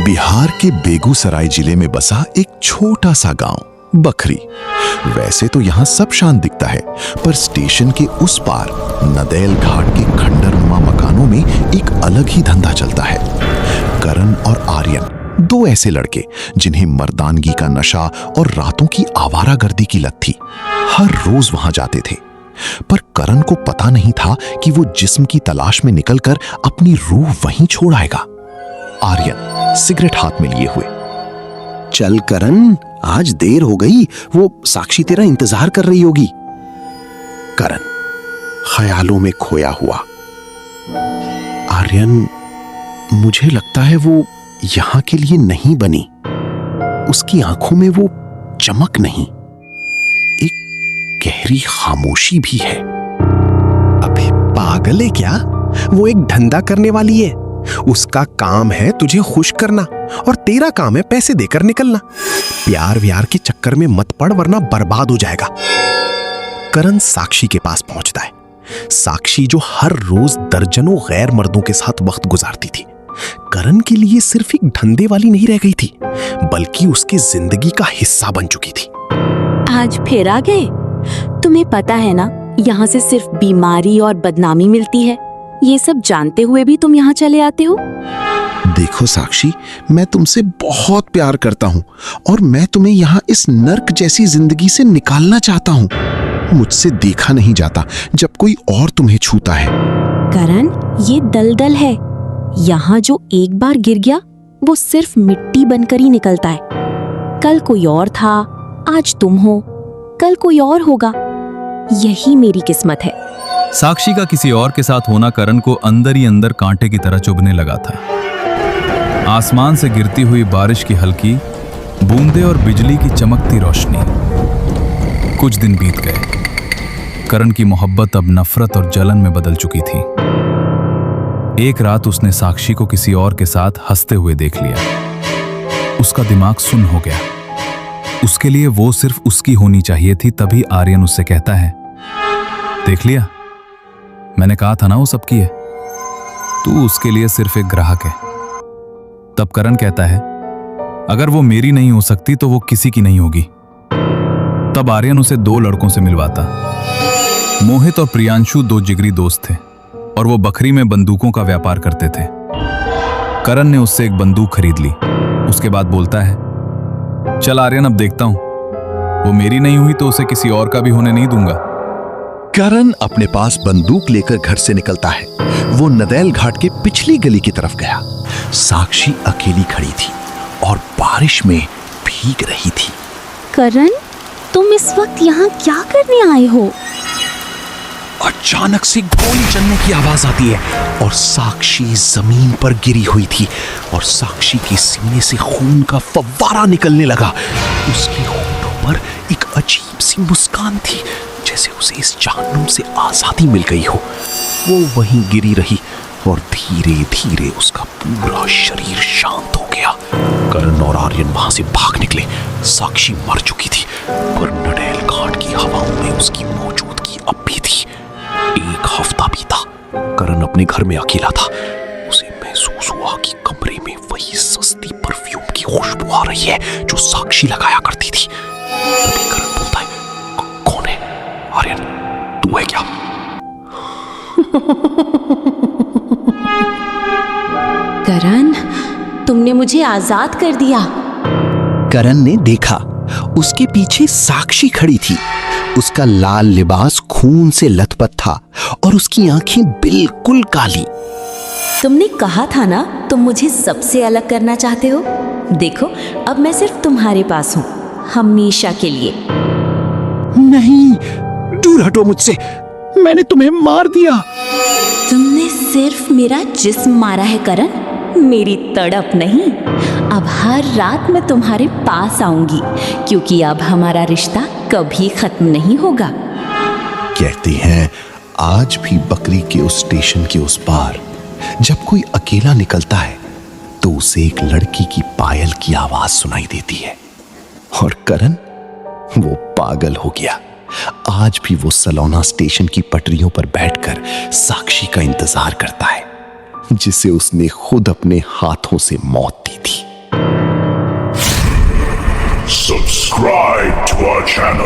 बिहार के बेगूसराय जिले में बसा एक छोटा सा गांव बखरी। वैसे तो यहां सब शांत दिखता है, पर स्टेशन के उस पार नदेल घाट के खंडरनुमा मकानों में एक अलग ही धंधा चलता है। करण और आर्यन, दो ऐसे लड़के जिन्हें मर्दानगी का नशा और रातों की आवारागर्दी की लत थी, हर रोज वहां जाते थे। पर करण को पता नहीं था कि वो जिस्म की तलाश में निकलकर अपनी रूह वहीं छोड़ आएगा। आर्यन सिगरेट हाथ में लिए हुए, चल करण, आज देर हो गई, वो साक्षी तेरा इंतजार कर रही होगी। करण ख्यालों में खोया हुआ। आर्यन, मुझे लगता है वो यहां के लिए नहीं बनी। उसकी आंखों में वो चमक नहीं, एक गहरी खामोशी भी है। अबे पागल है क्या? वो एक धंधा करने वाली है। उसका काम है तुझे खुश करना और तेरा काम है पैसे देकर निकलना। प्यार व्यार के चक्कर में मत पड़, वरना बर्बाद हो जाएगा। करण साक्षी के पास पहुंचता है। साक्षी जो हर रोज दर्जनों गैर मर्दों के साथ वक्त गुजारती थी, करण के लिए सिर्फ एक धंधे वाली नहीं रह गई थी, बल्कि उसकी जिंदगी का हिस्सा बन चुकी थी। आज फिर आ गए? तुम्हें पता है ना, यहाँ से सिर्फ बीमारी और बदनामी मिलती है। ये सब जानते हुए भी तुम यहाँ चले आते हो। देखो साक्षी, मैं तुमसे बहुत प्यार करता हूँ और मैं तुम्हें यहाँ इस नर्क जैसी जिंदगी से निकालना चाहता हूँ। मुझसे देखा नहीं जाता जब कोई और तुम्हें छूता है। करण, ये दलदल है। यहाँ जो एक बार गिर गया, वो सिर्फ मिट्टी बनकर ही निकलता है। कल कोई और था, आज तुम हो, कल कोई और होगा। यही मेरी किस्मत है। साक्षी का किसी और के साथ होना करण को अंदर ही अंदर कांटे की तरह चुभने लगा था। आसमान से गिरती हुई बारिश की हल्की बूंदे और बिजली की चमकती रोशनी। कुछ दिन बीत गए। करण की मोहब्बत अब नफरत और जलन में बदल चुकी थी। एक रात उसने साक्षी को किसी और के साथ हंसते हुए देख लिया। उसका दिमाग सुन्न हो गया। उसके लिए वो सिर्फ उसकी होनी चाहिए थी। तभी आर्यन उससे कहता है, देख लिया, मैंने कहा था ना वो सबकी है, तू उसके लिए सिर्फ एक ग्राहक है। तब करण कहता है, अगर वो मेरी नहीं हो सकती तो वो किसी की नहीं होगी। तब आर्यन उसे दो लड़कों से मिलवाता। मोहित और प्रियांशु दो जिगरी दोस्त थे और वो बखरी में बंदूकों का व्यापार करते थे। करण ने उससे एक बंदूक खरीद ली। उसके बाद बोलता है, चल आर्यन, अब देखता हूं, वो मेरी नहीं हुई तो उसे किसी और का भी होने नहीं दूंगा। करण अपने पास बंदूक लेकर घर से निकलता है। वो नदेल घाट के पिछली गली की तरफ गया। साक्षी अकेली खड़ी थी और बारिश में भीग रही थी। करण, तुम इस वक्त यहाँ क्या करने आए हो? अचानक से गोली चलने की आवाज आती है और साक्षी जमीन पर गिरी हुई थी और साक्षी के सीने से खून का फव्वारा निकलने लगा। उसके होठों पर एक अजीब सी मुस्कान थी, जैसे उसे इस जहन्नुम से आजादी मिल गई हो। वो वहीं गिरी रही और धीरे धीरे उसका पूरा शरीर शांत हो गया। करण और आर्यन वहां से भाग निकले। साक्षी मर चुकी थी, पर नदेल घाट की हवाओं में उसकी मौजूदगी अब भी थी। एक हफ्ता बीता। करण अपने घर में अकेला था। उसे महसूस हुआ कि कमरे में वही सस्ती परफ्यूम की खुशबू आ रही है जो साक्षी लगाया करती थी। तभी करण बोलता है, कौन है? आर्यन, तू है क्या? करण, तुमने मुझे आजाद कर दिया। करण ने देखा, उसके पीछे साक्षी खड़ी थी। उसका लाल लिबास खून से लथपथ था और उसकी आंखें बिल्कुल काली। तुमने कहा था ना, तुम मुझे सबसे अलग करना चाहते हो। देखो, अब मैं सिर्फ तुम्हारे पास हूँ, हमेशा के लिए। नहीं, दूर हटो मुझसे, मैंने तुम्हें मार दिया। तुमने सिर्फ मेरा जिस्म मारा है करण, मेरी तड़प नहीं। अब हर रात मैं तुम्हारे पास आऊंगी, क्योंकि अब हमारा रिश्ता कभी खत्म नहीं होगा। कहते हैं आज भी बकरी के उस स्टेशन के उस पार जब कोई अकेला निकलता है तो उसे एक लड़की की पायल की आवाज सुनाई देती है। और करण, वो पागल हो गया। आज भी वो सलौना स्टेशन की पटरियों पर बैठकर साक्षी का इंतजार करता है, जिसे उसने खुद अपने हाथों से मौत दी थी। Subscribe to our channel.